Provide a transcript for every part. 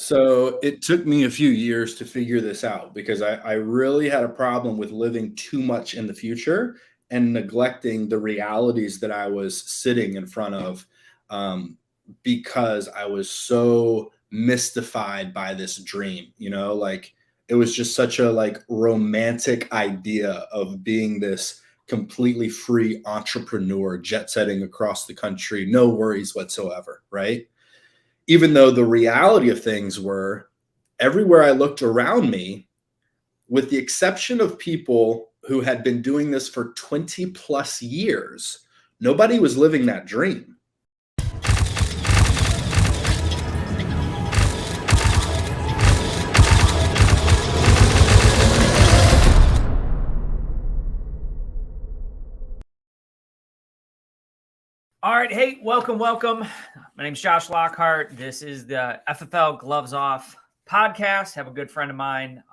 So it took me a few years to figure this out because I really had a problem with living too much in the future and neglecting the realities that I was sitting in front of, um, because I was so mystified by this dream. Like it was just such a like romantic idea of being this completely free entrepreneur, jet setting across the country, no worries whatsoever, right? Even though the reality of things were everywhere I looked around me, with the exception of people who had been doing this for 20 plus years, nobody was living that dream. All right. Hey, welcome. My name's Josh Lockhart. This is the FFL Gloves Off podcast. Have a good friend of mine.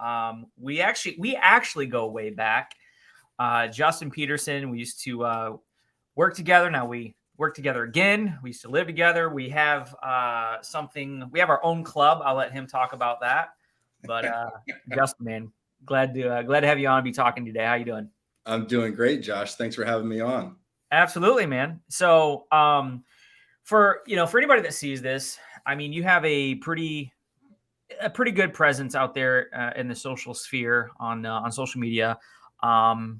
We actually go way back. Justin Peterson. We used to work together. Now we work together again. We used to live together. We have We have our own club. I'll let him talk about that. But Justin, man, glad to have you on and be talking today. How you doing? I'm doing great, Josh. Thanks for having me on. Absolutely, man. So, for anybody that sees this, I mean, you have a pretty good presence out there in the social sphere on social media. I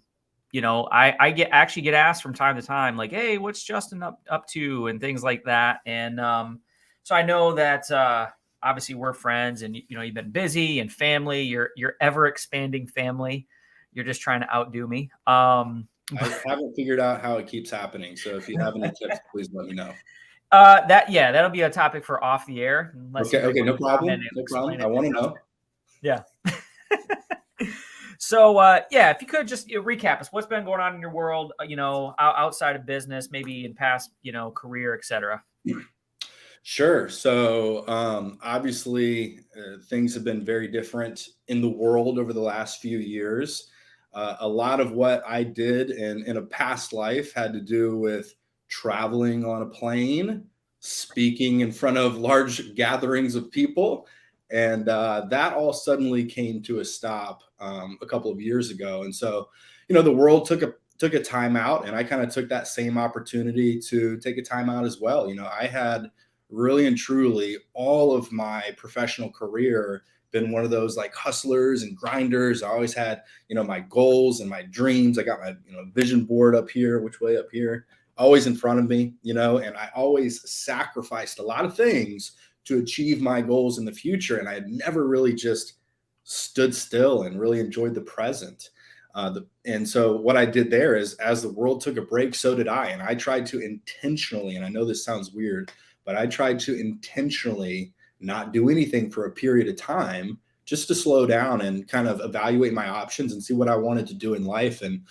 actually get asked from time to time, like, "Hey, what's Justin up to?" and things like that. And so I know that obviously we're friends, and you've been busy and family. You're ever expanding family. You're just trying to outdo me. I haven't figured out how it keeps happening. So if you have any tips, please let me know. That'll be a topic for off the air. Okay, no problem. I want to know. Yeah. So, if you could just recap us, what's been going on in your world, outside of business, maybe in past, career, et cetera. Sure. So obviously, things have been very different in the world over the last few years. A lot of what I did in a past life had to do with traveling on a plane, speaking in front of large gatherings of people. And that all suddenly came to a stop a couple of years ago. And so, the world took a time out, and I kind of took that same opportunity to take a time out as well. I had really and truly all of my professional career been one of those like hustlers and grinders. I always had, my goals and my dreams. I got my, vision board up here, which way up here, always in front of me, and I always sacrificed a lot of things to achieve my goals in the future. And I had never really just stood still and really enjoyed the present. And so what I did there is, as the world took a break, so did I. And I tried to intentionally, and I know this sounds weird, but I tried to intentionally not do anything for a period of time, just to slow down and kind of evaluate my options and see what I wanted to do in life. And,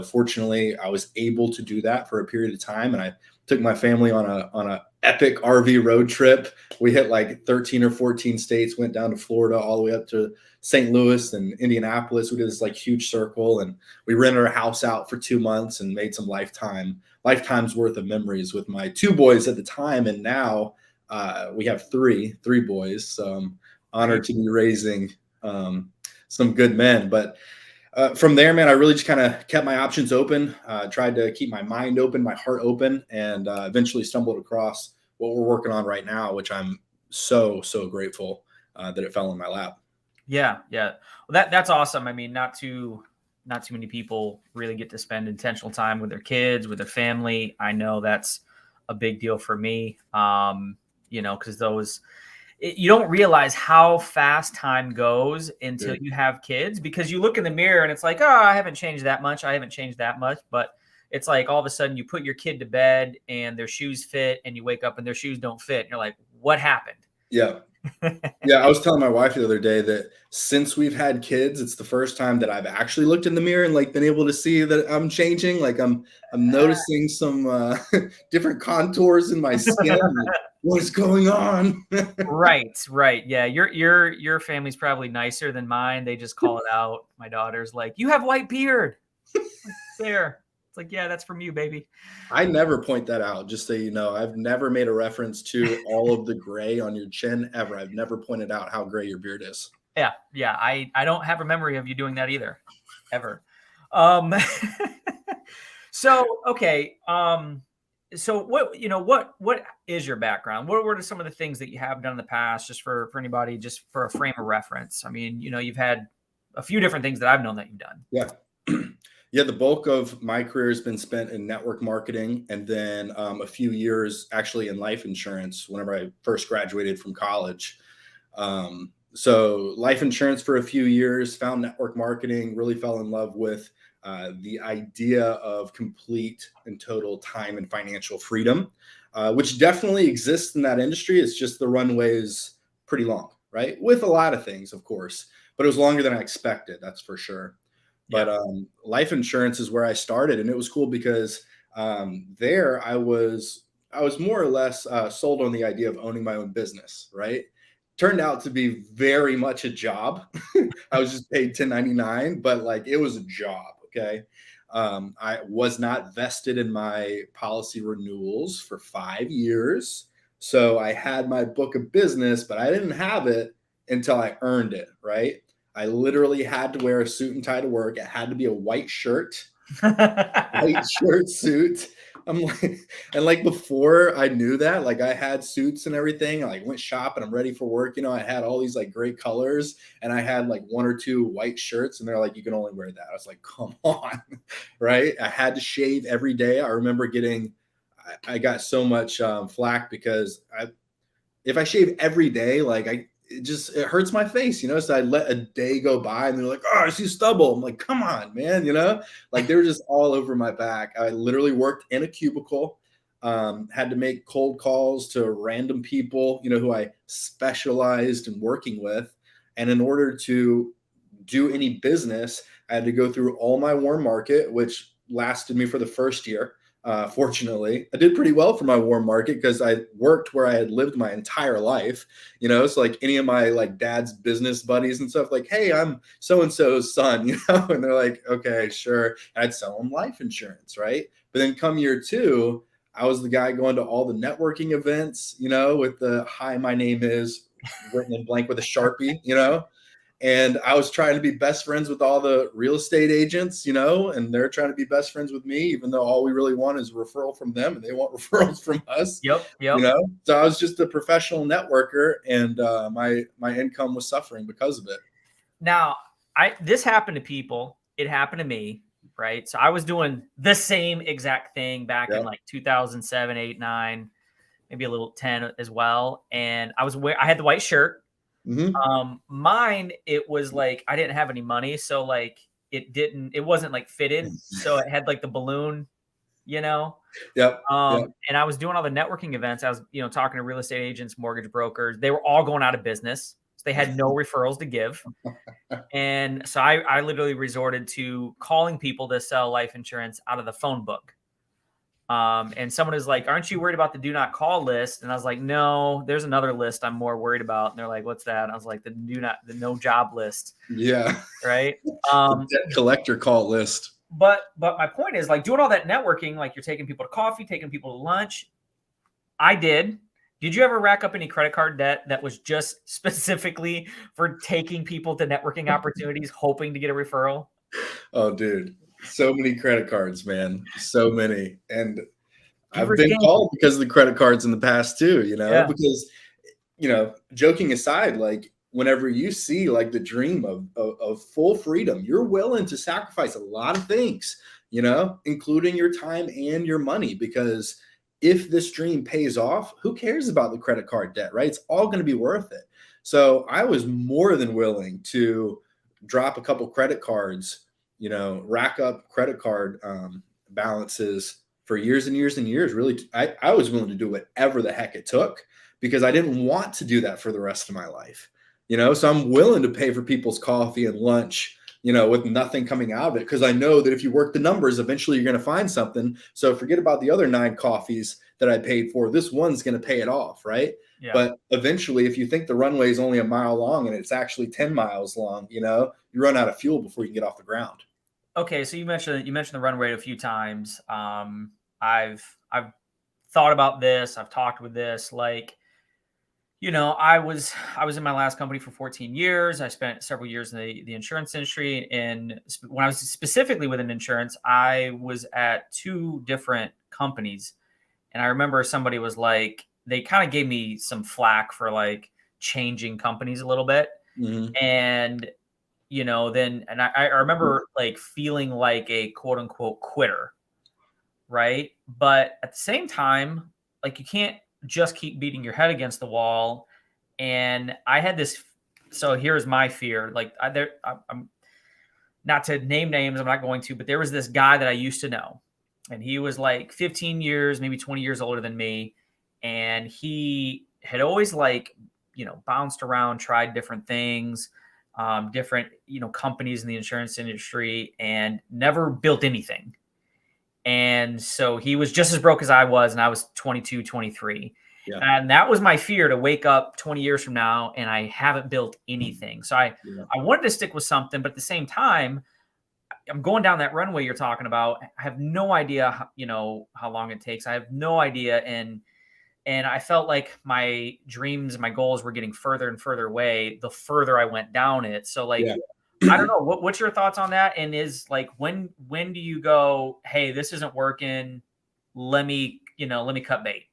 fortunately, I was able to do that for a period of time. And I took my family on a epic RV road trip. We hit like 13 or 14 states, went down to Florida, all the way up to St. Louis and Indianapolis. We did this like huge circle, and we rented our house out for 2 months and made some lifetime's worth of memories with my two boys at the time. And now we have three boys. So I'm honored to be raising some good men. But from there, man, I really just kind of kept my options open, tried to keep my mind open, my heart open, and eventually stumbled across what we're working on right now, which I'm so grateful that it fell in my lap. Yeah. Well, that's awesome. I mean, not too many people really get to spend intentional time with their kids, with their family. I know that's a big deal for me. Because you don't realize how fast time goes until you have kids, because you look in the mirror and it's like, oh, I haven't changed that much. But it's like all of a sudden you put your kid to bed and their shoes fit, and you wake up and their shoes don't fit. And you're like, what happened? Yeah. Yeah. I was telling my wife the other day that since we've had kids, it's the first time that I've actually looked in the mirror and like been able to see that I'm changing. Like I'm noticing some different contours in my skin. What's going on? Right. Yeah. Your family's probably nicer than mine. They just call it out. My daughter's like, you have white beard. There. It's like, yeah, that's from you, baby. I never point that out, just so you know. I've never made a reference to all of the gray on your chin ever. I've never pointed out how gray your beard is. Yeah, yeah. I don't have a memory of you doing that either, ever. Um, so okay. So what is your background? What were some of the things that you have done in the past, just for anybody, just for a frame of reference? I mean, you've had a few different things that I've known that you've done. Yeah. Yeah, the bulk of my career has been spent in network marketing, and then a few years actually in life insurance whenever I first graduated from college. So life insurance for a few years, found network marketing, really fell in love with the idea of complete and total time and financial freedom, which definitely exists in that industry. It's just the runway is pretty long, right? With a lot of things, of course, but it was longer than I expected, that's for sure. Yeah. But life insurance is where I started, and it was cool because there I was more or less sold on the idea of owning my own business. Right, turned out to be very much a job. I was just paid 1099, but like it was a job. Okay, I was not vested in my policy renewals for 5 years, so I had my book of business, but I didn't have it until I earned it. Right, I literally had to wear a suit and tie to work. It had to be a white shirt, white shirt suit. I'm like, and like before I knew that, like I had suits and everything. I like went shopping. I'm ready for work. I had all these like great colors, and I had like one or two white shirts, and they're like, you can only wear that. I was like, come on, right? I had to shave every day. I remember I got so much flack because if I shave every day, like it hurts my face. So I let a day go by and they're like, oh, I see stubble. I'm like, come on, man. Like they were just all over my back. I literally worked in a cubicle, had to make cold calls to random people, who I specialized in working with. And in order to do any business, I had to go through all my warm market, which lasted me for the first year. Fortunately, I did pretty well for my warm market because I worked where I had lived my entire life. So like any of my like dad's business buddies and stuff, like, hey, I'm so and so's son, and they're like, okay, sure. And I'd sell them life insurance, right? But then come year two, I was the guy going to all the networking events, with the hi, my name is written in blank with a Sharpie. And I was trying to be best friends with all the real estate agents, and they're trying to be best friends with me, even though all we really want is a referral from them and they want referrals from us. Yep. So I was just a professional networker, and my income was suffering because of it. Now, this happened to people. It happened to me, right? So I was doing the same exact thing back in like 2007, 8, 9, maybe a little 10 as well. And I had the white shirt. Mm-hmm. Mine, it was like I didn't have any money, so like it wasn't like fitted, so it had like the balloon, Yep. And I was doing all the networking events. I was talking to real estate agents, mortgage brokers. They were all going out of business, so they had no referrals to give. And so I literally resorted to calling people to sell life insurance out of the phone book. And someone is like, aren't you worried about the do not call list? And I was like, no, there's another list I'm more worried about. And they're like, what's that? And I was like, the no job list. Yeah. Right. The debt collector call list. But my point is, like, doing all that networking, like you're taking people to coffee, taking people to lunch. I did. Did you ever rack up any credit card debt that was just specifically for taking people to networking opportunities, hoping to get a referral? Oh, dude. So many credit cards, man. So many. And I've been Game. called because of the credit cards in the past too, Yeah. because, joking aside, like whenever you see like the dream of full freedom, you're willing to sacrifice a lot of things, including your time and your money, because if this dream pays off, who cares about the credit card debt, right? It's all going to be worth it. So I was more than willing to drop a couple credit cards, rack up credit card balances for years and years and years. Really, I was willing to do whatever the heck it took because I didn't want to do that for the rest of my life. So I'm willing to pay for people's coffee and lunch, with nothing coming out of it, because I know that if you work the numbers, eventually you're going to find something. So forget about the other 9 coffees that I paid for. This one's going to pay it off, right? Yeah. But eventually, if you think the runway is only a mile long and it's actually 10 miles long, you run out of fuel before you can get off the ground. Okay, so you mentioned the run rate a few times. I've thought about this. I've talked with this. Like, I was in my last company for 14 years. I spent several years in the insurance industry, and when I was specifically within insurance, I was at two different companies. And I remember somebody was like, they kind of gave me some flack for like changing companies a little bit, Hmm. and then and I remember like feeling like a quote unquote quitter, right? But at the same time, like you can't just keep beating your head against the wall. And I had this. So here's my fear. Like I'm not to name names. I'm not going to. But there was this guy that I used to know, and he was like 15 years, maybe 20 years older than me, and he had always like bounced around, tried different things. Different companies in the insurance industry and never built anything, and so he was just as broke as I was, and I was 22, 23. Yeah. And that was my fear, to wake up 20 years from now and I haven't built anything. So Yeah. I wanted to stick with something, but at the same time, I'm going down that runway you're talking about. I have no idea, how long it takes. I have no idea. And I felt like my dreams and my goals were getting further and further away the further I went down it. So like, Yeah. I don't know. What's your thoughts on that? And is like, when do you go, hey, this isn't working. Let me cut bait.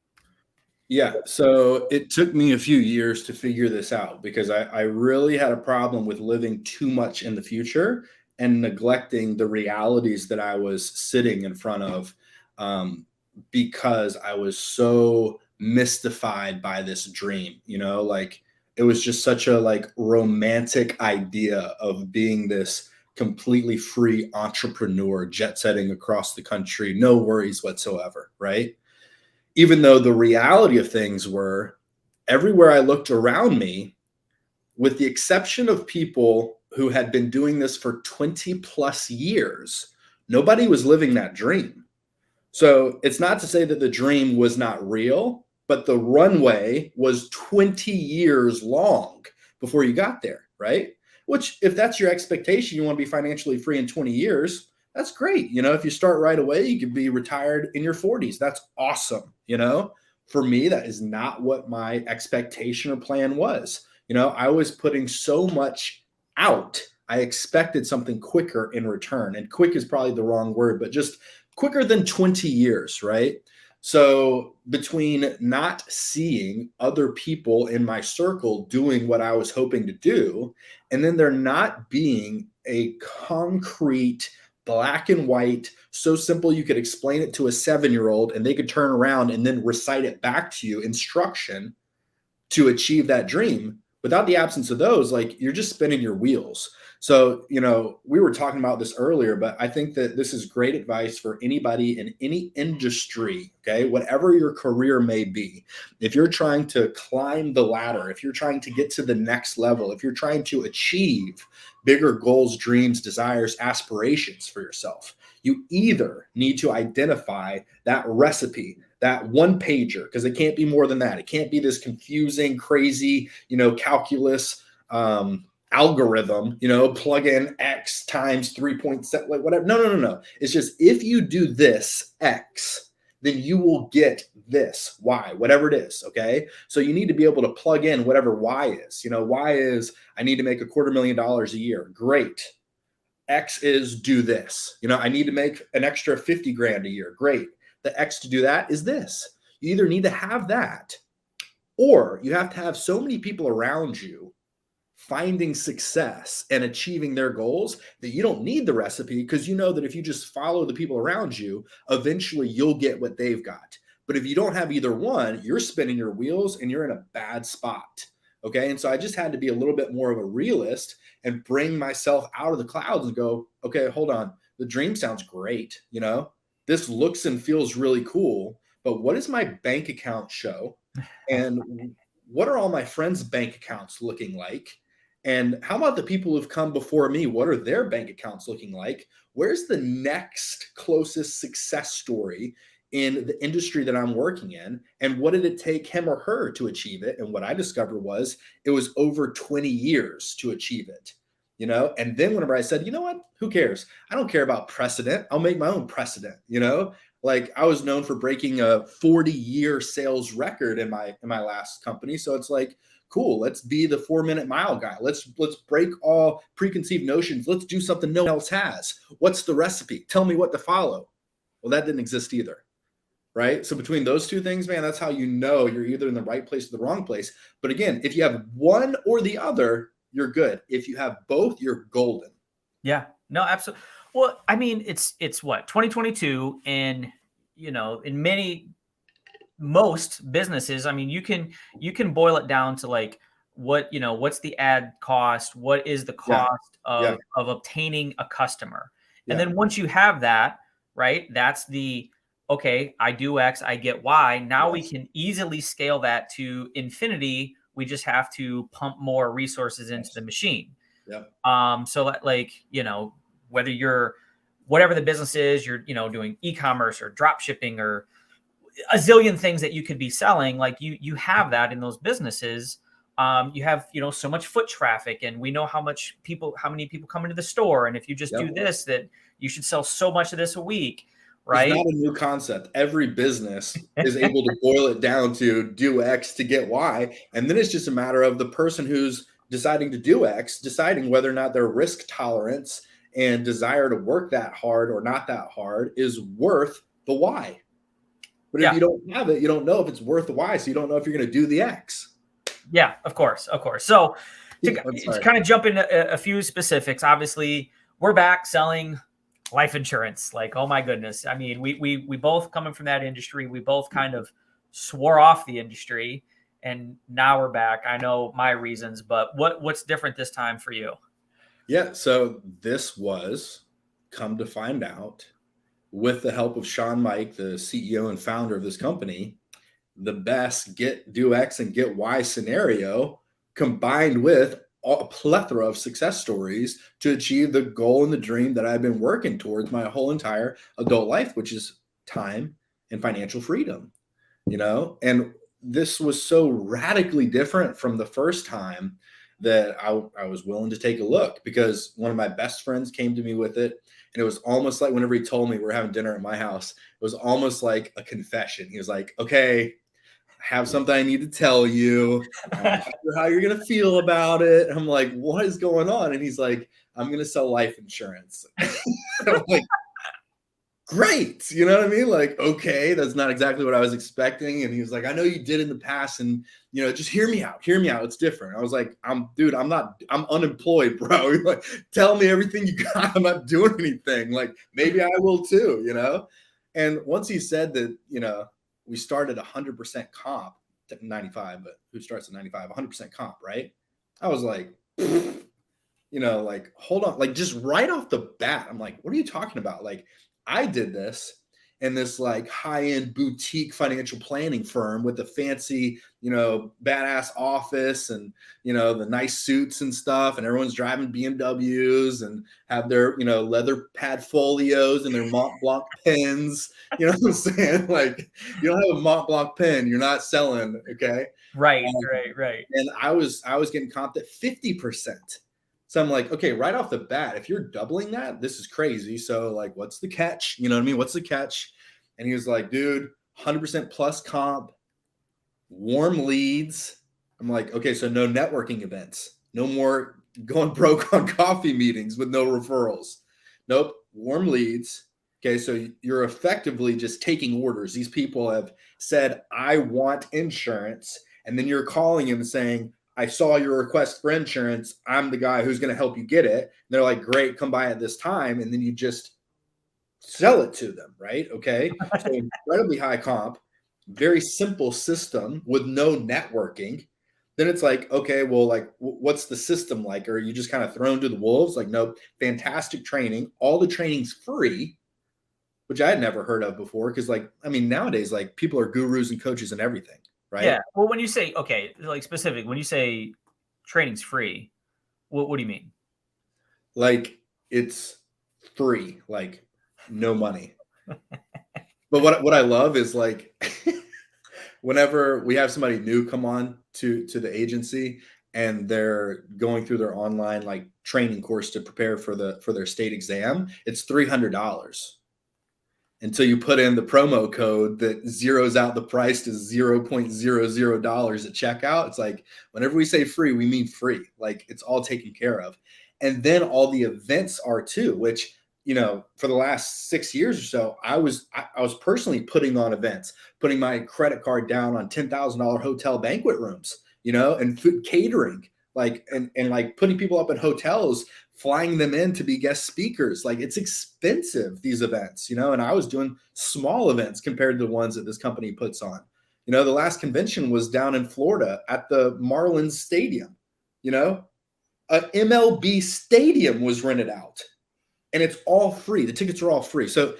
Yeah, so it took me a few years to figure this out because I really had a problem with living too much in the future and neglecting the realities that I was sitting in front of, um, because I was so mystified by this dream. Like it was just such a like romantic idea of being this completely free entrepreneur, jet setting across the country, no worries whatsoever, right? Even though the reality of things were everywhere I looked around me, with the exception of people who had been doing this for 20 plus years, nobody was living that dream. So it's not to say that the dream was not real, but the runway was 20 years long before you got there, right? Which, if that's your expectation, you want to be financially free in 20 years, that's great. If you start right away, you could be retired in your 40s. That's awesome. For me, that is not what my expectation or plan was. I was putting so much out. I expected something quicker in return. And quick is probably the wrong word, but just quicker than 20 years, right? So between not seeing other people in my circle doing what I was hoping to do, and then there not being a concrete black and white, so simple you could explain it to a 7-year-old and they could turn around and then recite it back to you, instruction to achieve that dream. Without the absence of those, like you're just spinning your wheels. So, we were talking about this earlier, but I think that this is great advice for anybody in any industry, okay? Whatever your career may be. If you're trying to climb the ladder, if you're trying to get to the next level, if you're trying to achieve bigger goals, dreams, desires, aspirations for yourself, you either need to identify that recipe, that one pager, because it can't be more than that. It can't be this confusing, crazy, calculus algorithm, plug in X times 3.7, like whatever. No, no, no, no. It's just if you do this X, then you will get this Y, whatever it is. Okay. So you need to be able to plug in whatever Y is. Y is I need to make $250,000 a year. Great. X is do this. I need to make an extra 50 grand a year. Great. The X to do that is this. You either need to have that or you have to have so many people around you finding success and achieving their goals that you don't need the recipe because you know that if you just follow the people around you, eventually you'll get what they've got. But if you don't have either one, you're spinning your wheels and you're in a bad spot. Okay. And so I just had to be a little bit more of a realist and bring myself out of the clouds and go, okay, hold on. The dream sounds great. This looks and feels really cool. But what does my bank account show? And what are all my friends' bank accounts looking like? And how about the people who've come before me? What are their bank accounts looking like? Where's the next closest success story in the industry that I'm working in? And what did it take him or her to achieve it? And what I discovered was it was over 20 years to achieve it. And then whenever I said, you know what, who cares? I don't care about precedent. I'll make my own precedent. Like I was known for breaking a 40-year sales record in my last company. So it's like, cool, let's be the 4-minute mile guy. Let's break all preconceived notions. Let's do something no one else has. What's the recipe? Tell me what to follow. Well, that didn't exist either. Right. So between those two things, man, that's how you know you're either in the right place or the wrong place. But again, if you have one or the other, you're good. If you have both, you're golden. Yeah, no, absolutely. Well, I mean, it's what, 2022, and in most businesses, I mean, you can boil it down to like what's the ad cost, what is the cost of obtaining a customer, and then once you have that, right, that's the okay, I do X, I get Y. Now we can easily scale that to infinity. We just have to pump more resources into the machine. So like, whether you're whatever the business is, you're, doing e-commerce or drop shipping or a zillion things that you could be selling, like you have that in those businesses. You have, so much foot traffic, and we know how many people come into the store. And if you just do this, that you should sell so much of this a week. Right. It's not a new concept. Every business is able to boil it down to do X to get Y. And then it's just a matter of the person who's deciding to do X, deciding whether or not their risk tolerance and desire to work that hard or not that hard is worth the Y. But if you don't have it, you don't know if it's worth the Y. So you don't know if you're going to do the X. Yeah, of course. So to kind of jump into a few specifics, obviously we're back selling life insurance. Like, oh my goodness. I mean, we both coming from that industry, we both kind of swore off the industry, and now we're back. I know my reasons, but what's different this time for you? Yeah. So this was, come to find out, with the help of Sean Mike, the CEO and founder of this company, the best do X and get Y scenario, combined with a plethora of success stories to achieve the goal and the dream that I've been working towards my whole entire adult life, which is time and financial freedom, and this was so radically different from the first time that I was willing to take a look, because one of my best friends came to me with it. And it was almost like whenever he told me we're having dinner at my house, it was almost like a confession. He was like, okay, I have something I need to tell you. I'm not sure how you're going to feel about it. I'm like, what is going on? And he's like, I'm going to sell life insurance. I'm like, great. You know what I mean? Like, okay, that's not exactly what I was expecting. And he was like, I know you did in the past, and just hear me out. It's different. I was like, I'm unemployed, bro. Like, tell me everything you got. I'm not doing anything. Like, maybe I will too, And once he said that, we started 100% comp to 95, but who starts at 95? 100% comp, right? I was like, like, hold on, like, just right off the bat, I'm like, what are you talking about? Like, I did this in this like high-end boutique financial planning firm with a fancy, badass office and, the nice suits and stuff. And everyone's driving BMWs and have their, leather pad folios and their Mont Blanc pens. You know what I'm saying? Like, you don't have a Mont Blanc pen, you're not selling. Okay. Right. And I was getting comped at 50%. So I'm like, okay, right off the bat, if you're doubling that, this is crazy. So like, what's the catch? You know what I mean? What's the catch? And he was like, dude, 100% plus comp, warm leads. I'm like, okay, so no networking events, no more going broke on coffee meetings with no referrals. Nope, warm leads. Okay, so you're effectively just taking orders. These people have said, I want insurance. And then you're calling them and saying, I saw your request for insurance. I'm the guy who's going to help you get it. And they're like, great, come by at this time. And then you just sell it to them, right? Okay. So incredibly high comp, very simple system with no networking. Then it's like, okay, well, like, what's the system like? Or are you just kind of thrown to the wolves? Like, no, fantastic training. All the training's free, which I had never heard of before. Because, like, I mean, nowadays, like, people are gurus and coaches and everything, right? Yeah. Well, when you say, okay, like specific, when you say training's free, what do you mean? Like, it's free, like no money. But what I love is like whenever we have somebody new come on to the agency, and they're going through their online like training course to prepare for their state exam, it's $300 until you put in the promo code that zeroes out the price to $0.00 at checkout. It's like whenever we say free, we mean free. Like it's all taken care of. And then all the events are too, which for the last 6 years or so, I was personally putting on events, putting my credit card down on $10,000 hotel banquet rooms, and food catering, like and like putting people up in hotels, flying them in to be guest speakers. Like it's expensive, these events, and I was doing small events compared to the ones that this company puts on. The last convention was down in Florida at the Marlins Stadium. A MLB stadium was rented out, and it's all free. The tickets are all free. So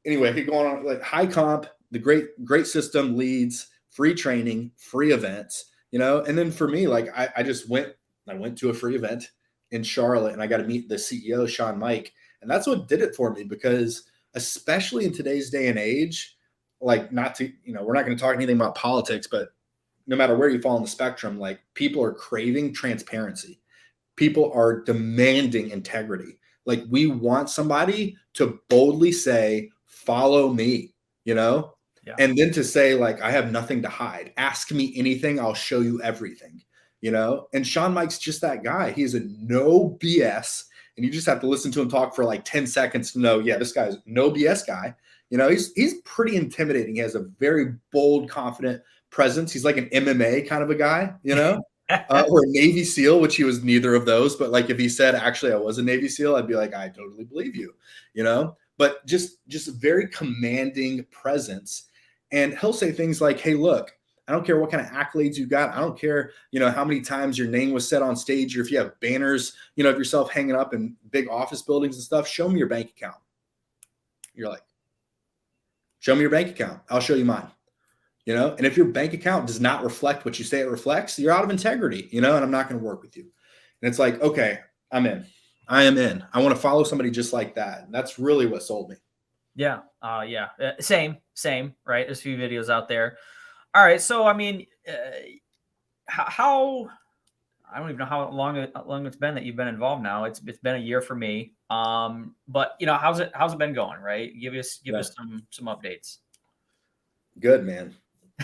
anyway, I could go on like high comp, the great system, leads, free training, free events, and then for me, like I went to a free event in Charlotte, and I got to meet the CEO, Sean Mike. And that's what did it for me, because especially in today's day and age, like we're not going to talk anything about politics, but no matter where you fall on the spectrum, like people are craving transparency. People are demanding integrity. Like we want somebody to boldly say, follow me, and then to say like, I have nothing to hide. Ask me anything. I'll show you everything, and Sean Mike's just that guy. He is a no BS. And you just have to listen to him talk for like 10 seconds to know, yeah, this guy's no BS guy. He's pretty intimidating. He has a very bold, confident presence. He's like an MMA kind of a guy, or a Navy SEAL, which he was neither of those. But like if he said, actually, I was a Navy SEAL, I'd be like, I totally believe you, but just a very commanding presence. And he'll say things like, hey, look, I don't care what kind of accolades you got. I don't care, how many times your name was said on stage, or if you have banners, of yourself hanging up in big office buildings and stuff. Show me your bank account. You're like, show me your bank account. I'll show you mine. And if your bank account does not reflect what you say it reflects, you're out of integrity, and I'm not going to work with you. And it's like, okay, I'm in. I am in. I want to follow somebody just like that. And that's really what sold me. Yeah. Yeah. Same, right? There's a few videos out there. All right. So, I mean, how, I don't even know how long it's been that you've been involved now. It's been a year for me. But how's it been going? Right. Give us some updates. Good, man.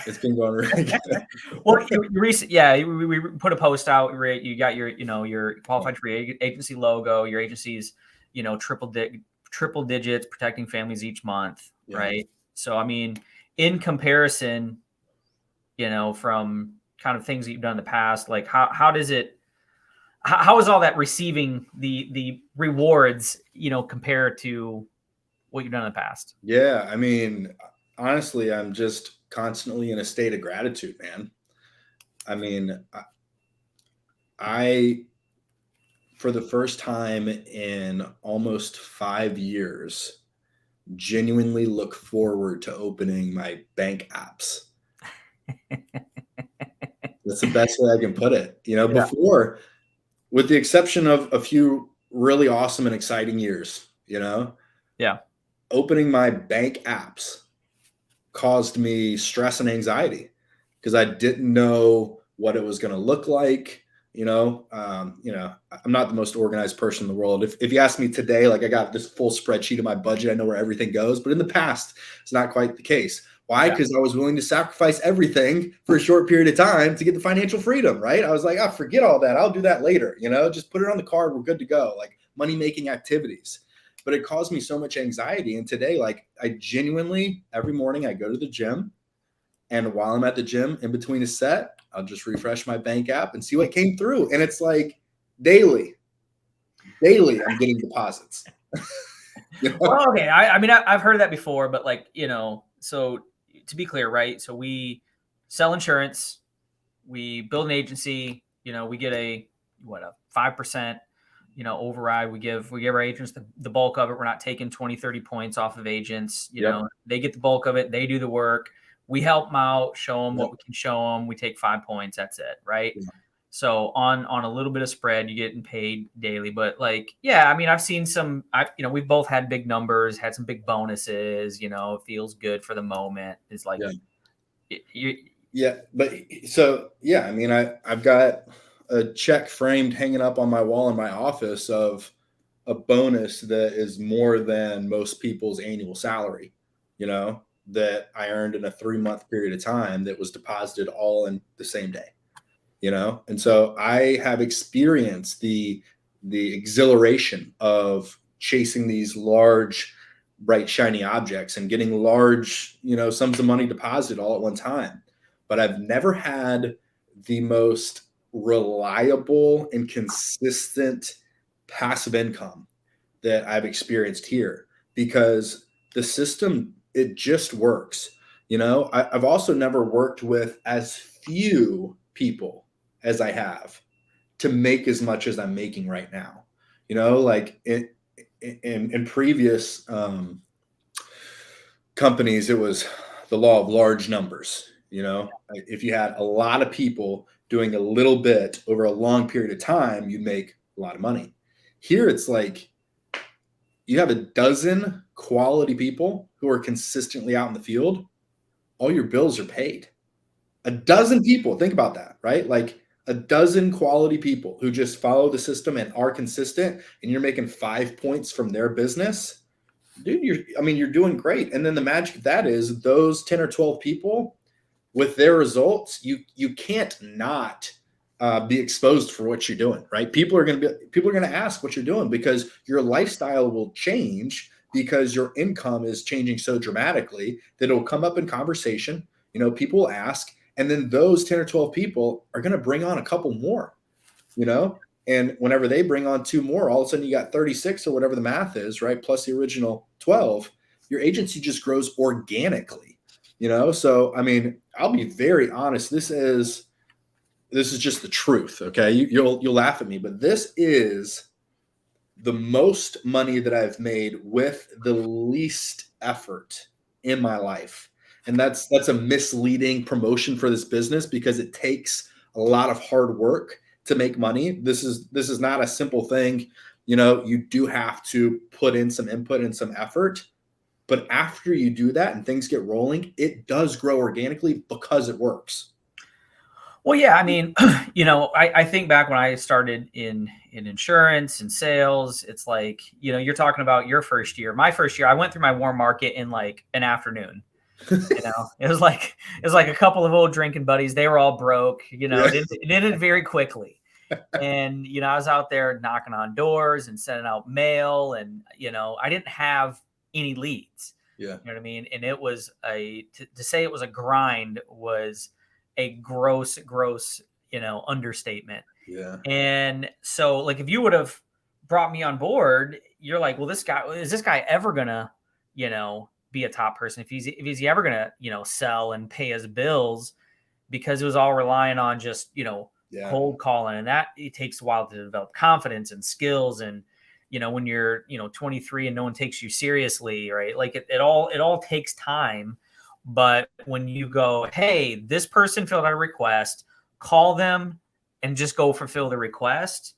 It's been going really good. Well, we put a post out. You got your qualified free agency logo. Your agency's, triple digits, protecting families each month, right? So, I mean, in comparison, from kind of things that you've done in the past, like how is all that receiving the rewards, compared to what you've done in the past? Yeah, I mean, honestly, I'm just constantly in a state of gratitude, man. I mean, I for the first time in almost 5 years, genuinely look forward to opening my bank apps. That's the best way I can put it. Before, with the exception of a few really awesome and exciting years, opening my bank apps caused me stress and anxiety because I didn't know what it was going to look like. I'm not the most organized person in the world. If you ask me today, like I got this full spreadsheet of my budget, I know where everything goes, but in the past, it's not quite the case. Why? Because I was willing to sacrifice everything for a short period of time to get the financial freedom, right? I was like, forget all that. I'll do that later, just put it on the card. We're good to go. Like money-making activities. But it caused me so much anxiety. And today, like I genuinely, every morning I go to the gym, and while I'm at the gym in between a set, I'll just refresh my bank app and see what came through. And it's like daily I'm getting deposits. Well, okay. I mean, I've heard that before, but like, so to be clear, right? So we sell insurance, we build an agency, we get a 5%, override. We give our agents the bulk of it. We're not taking 20, 30 points off of agents. They get the bulk of it. They do the work. We help them out, show them what we can show them. We take 5 points. That's it. Right. Yeah. So on a little bit of spread, you're getting paid daily. But like, I mean, I've seen some, we've both had big numbers, had some big bonuses, it feels good for the moment. It's like, I mean, I've got a check framed hanging up on my wall in my office of a bonus that is more than most people's annual salary, that I earned in a 3-month period of time that was deposited all in the same day. And so I have experienced the exhilaration of chasing these large, bright, shiny objects and getting large, sums of money deposited all at one time. But I've never had the most reliable and consistent passive income that I've experienced here, because the system, it just works. I've also never worked with as few people as I have to make as much as I'm making right now. Like in previous companies, it was the law of large numbers. If you had a lot of people doing a little bit over a long period of time, you'd make a lot of money. Here, it's like you have a dozen quality people who are consistently out in the field, all your bills are paid. A dozen people, think about that, right? Like a dozen quality people who just follow the system and are consistent, and you're making 5 points from their business. Dude, you're doing great. And then the magic of that is those 10 or 12 people with their results, you can't not be exposed for what you're doing, right? People are going to ask what you're doing, because your lifestyle will change, because your income is changing so dramatically that it'll come up in conversation. People will ask, and then those 10 or 12 people are going to bring on a couple more, and whenever they bring on 2 more, all of a sudden you got 36 or whatever the math is, right? Plus the original 12, your agency just grows organically, So, I'll be very honest. This is just the truth. Okay. You'll laugh at me, but this is the most money that I've made with the least effort in my life. And that's a misleading promotion for this business, because it takes a lot of hard work to make money. This is not a simple thing. You do have to put in some input and some effort, but after you do that and things get rolling, it does grow organically because it works. Well, yeah, I think back when I started in insurance and sales, it's like, you're talking about your first year. My first year, I went through my warm market in like an afternoon. It was like a couple of old drinking buddies. They were all broke, it ended very quickly. And, I was out there knocking on doors and sending out mail, and, I didn't have any leads. Yeah. You know what I mean? And it was to say it was a grind was a gross, understatement. Yeah. And so, like, if you would have brought me on board, you're like, well, is this guy ever gonna, be a top person? If he's ever gonna, sell and pay his bills? Because it was all relying on just, cold calling, and that it takes a while to develop confidence and skills. And, when you're, 23 and no one takes you seriously, right? Like it all takes time. But when you go, hey, this person filled out a request, call them and just go fulfill the request.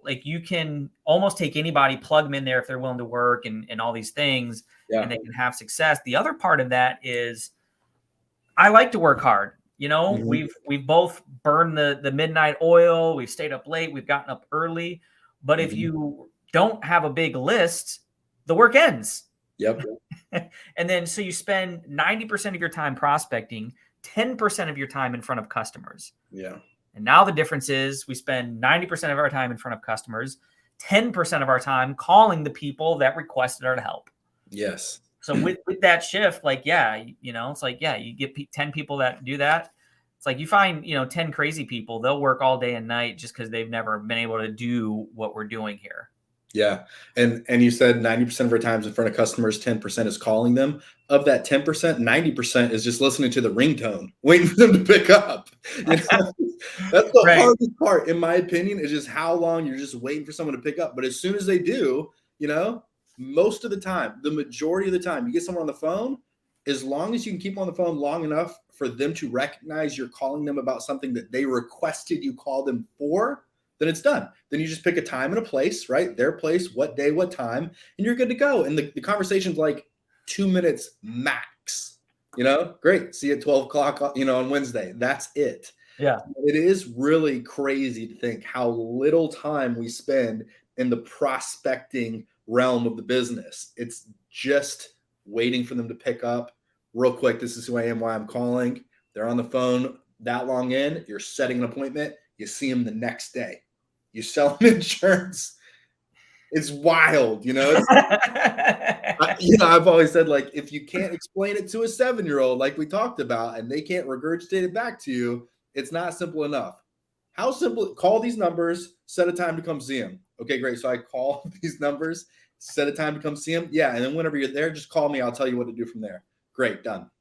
Like, you can almost take anybody, plug them in there if they're willing to work and all these things, and they can have success. The other part of that is I like to work hard. We've both burned the midnight oil. We've stayed up late. We've gotten up early. But if you don't have a big list, the work ends. Yep. And then, so you spend 90% of your time prospecting, 10% of your time in front of customers. Yeah. And now the difference is we spend 90% of our time in front of customers, 10% of our time calling the people that requested our help. Yes. So with that shift, like, it's like, you get 10 people that do that. It's like you find, 10 crazy people, they'll work all day and night just because they've never been able to do what we're doing here. Yeah. And you said 90% of our times in front of customers, 10% is calling them. Of that 10%, 90% is just listening to the ringtone, waiting for them to pick up. That's the hardest part, in my opinion, is just how long you're just waiting for someone to pick up. But as soon as they do, most of the time, the majority of the time, you get someone on the phone, as long as you can keep them on the phone long enough for them to recognize you're calling them about something that they requested you call them for, then it's done. Then you just pick a time and a place, right? Their place, what day, what time, and you're good to go. And the conversation's like 2 minutes max, great. See you at 12 o'clock, on Wednesday. That's it. Yeah. It is really crazy to think how little time we spend in the prospecting realm of the business. It's just waiting for them to pick up real quick. This is who I am, why I'm calling. They're on the phone that long in, you're setting an appointment, you see them the next day. You sell them insurance. It's wild, you know. I've always said, like, if you can't explain it to a 7-year-old, like we talked about, and they can't regurgitate it back to you, it's not simple enough. How simple? Call these numbers, set a time to come see them. Okay, great. So I call these numbers, set a time to come see them. Yeah, and then whenever you're there, just call me. I'll tell you what to do from there. Great, done.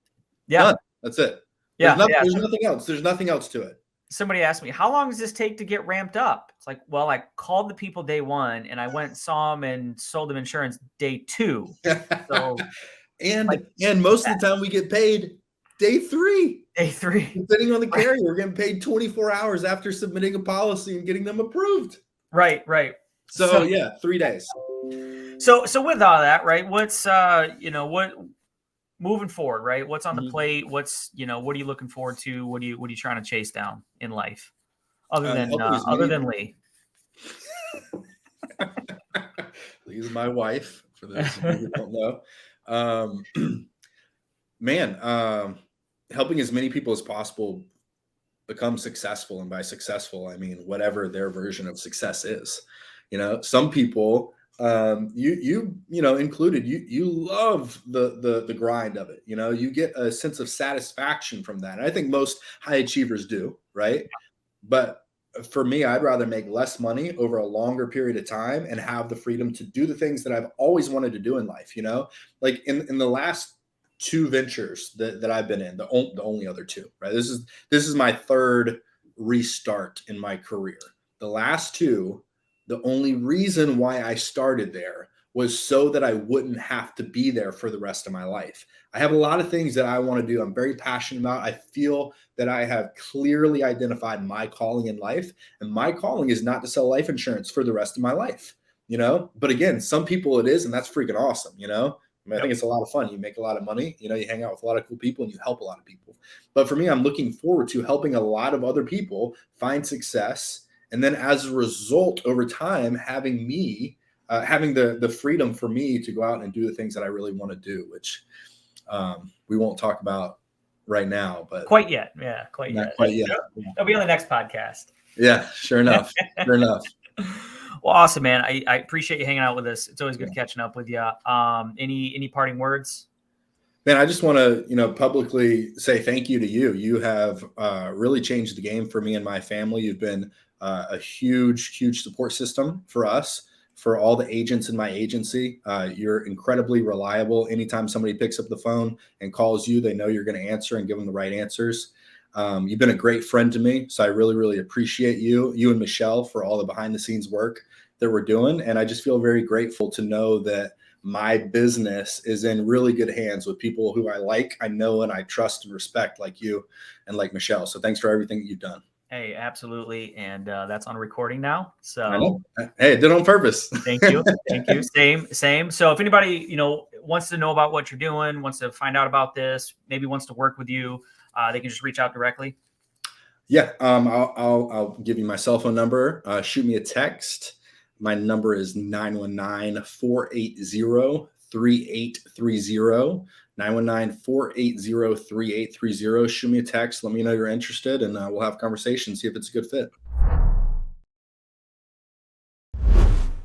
Yeah. Done. That's it. Yeah. There's nothing else. There's nothing else to it. Somebody asked me, how long does this take to get ramped up? It's like, well, I called the people day 1 and I went and saw them and sold them insurance day 2. So, and most of the time we get paid day 3. Day 3. Depending on the carrier, we're getting paid 24 hours after submitting a policy and getting them approved. Right. So yeah, 3 days. So with all that, right? What's what moving forward, right? What's on the plate? What's what are you looking forward to? What are you trying to chase down in life, other than Lee? Lee is my wife. For those of you who don't know, helping as many people as possible become successful, and by successful, I mean whatever their version of success is. Some people. You included, you love the grind of it. You get a sense of satisfaction from that. And I think most high achievers do, right? But for me, I'd rather make less money over a longer period of time and have the freedom to do the things that I've always wanted to do in life. Like in the last 2 ventures that I've been in, the only other 2, right? This is my 3rd restart in my career. The last 2, the only reason why I started there was so that I wouldn't have to be there for the rest of my life. I have a lot of things that I want to do. I'm very passionate about. I feel that I have clearly identified my calling in life, and my calling is not to sell life insurance for the rest of my life, But again, some people it is, and that's freaking awesome, I think it's a lot of fun. You make a lot of money, you hang out with a lot of cool people and you help a lot of people. But for me, I'm looking forward to helping a lot of other people find success. And then as a result, over time, having the freedom for me to go out and do the things that I really want to do, which we won't talk about right now, but quite yet. Yeah, quite yet. It'll be on the next podcast. Yeah, sure enough. Well, awesome, man. I appreciate you hanging out with us. It's always good catching up with you. Any parting words? Man, I just want to, publicly say thank you to you. You have really changed the game for me and my family. You've been a huge support system for us, for all the agents in my agency. You're incredibly reliable. Anytime somebody picks up the phone and calls you, they know you're going to answer and give them the right answers. You've been a great friend to me. So I really appreciate you and Michelle for all the behind the scenes work that we're doing. And I just feel very grateful to know that my business is in really good hands with people who I know, and I trust and respect, like you and like Michelle. So thanks for everything that you've done. Hey, absolutely. And that's on recording now. So I know. Hey, I did it on purpose. Thank you. Same. So if anybody, wants to know about what you're doing, wants to find out about this, maybe wants to work with you, they can just reach out directly. Yeah. I'll give you my cell phone number. Shoot me a text. My number is 919-480-3830. 919-480-3830. Shoot me a text. Let me know you're interested, and we'll have a conversation, see if it's a good fit.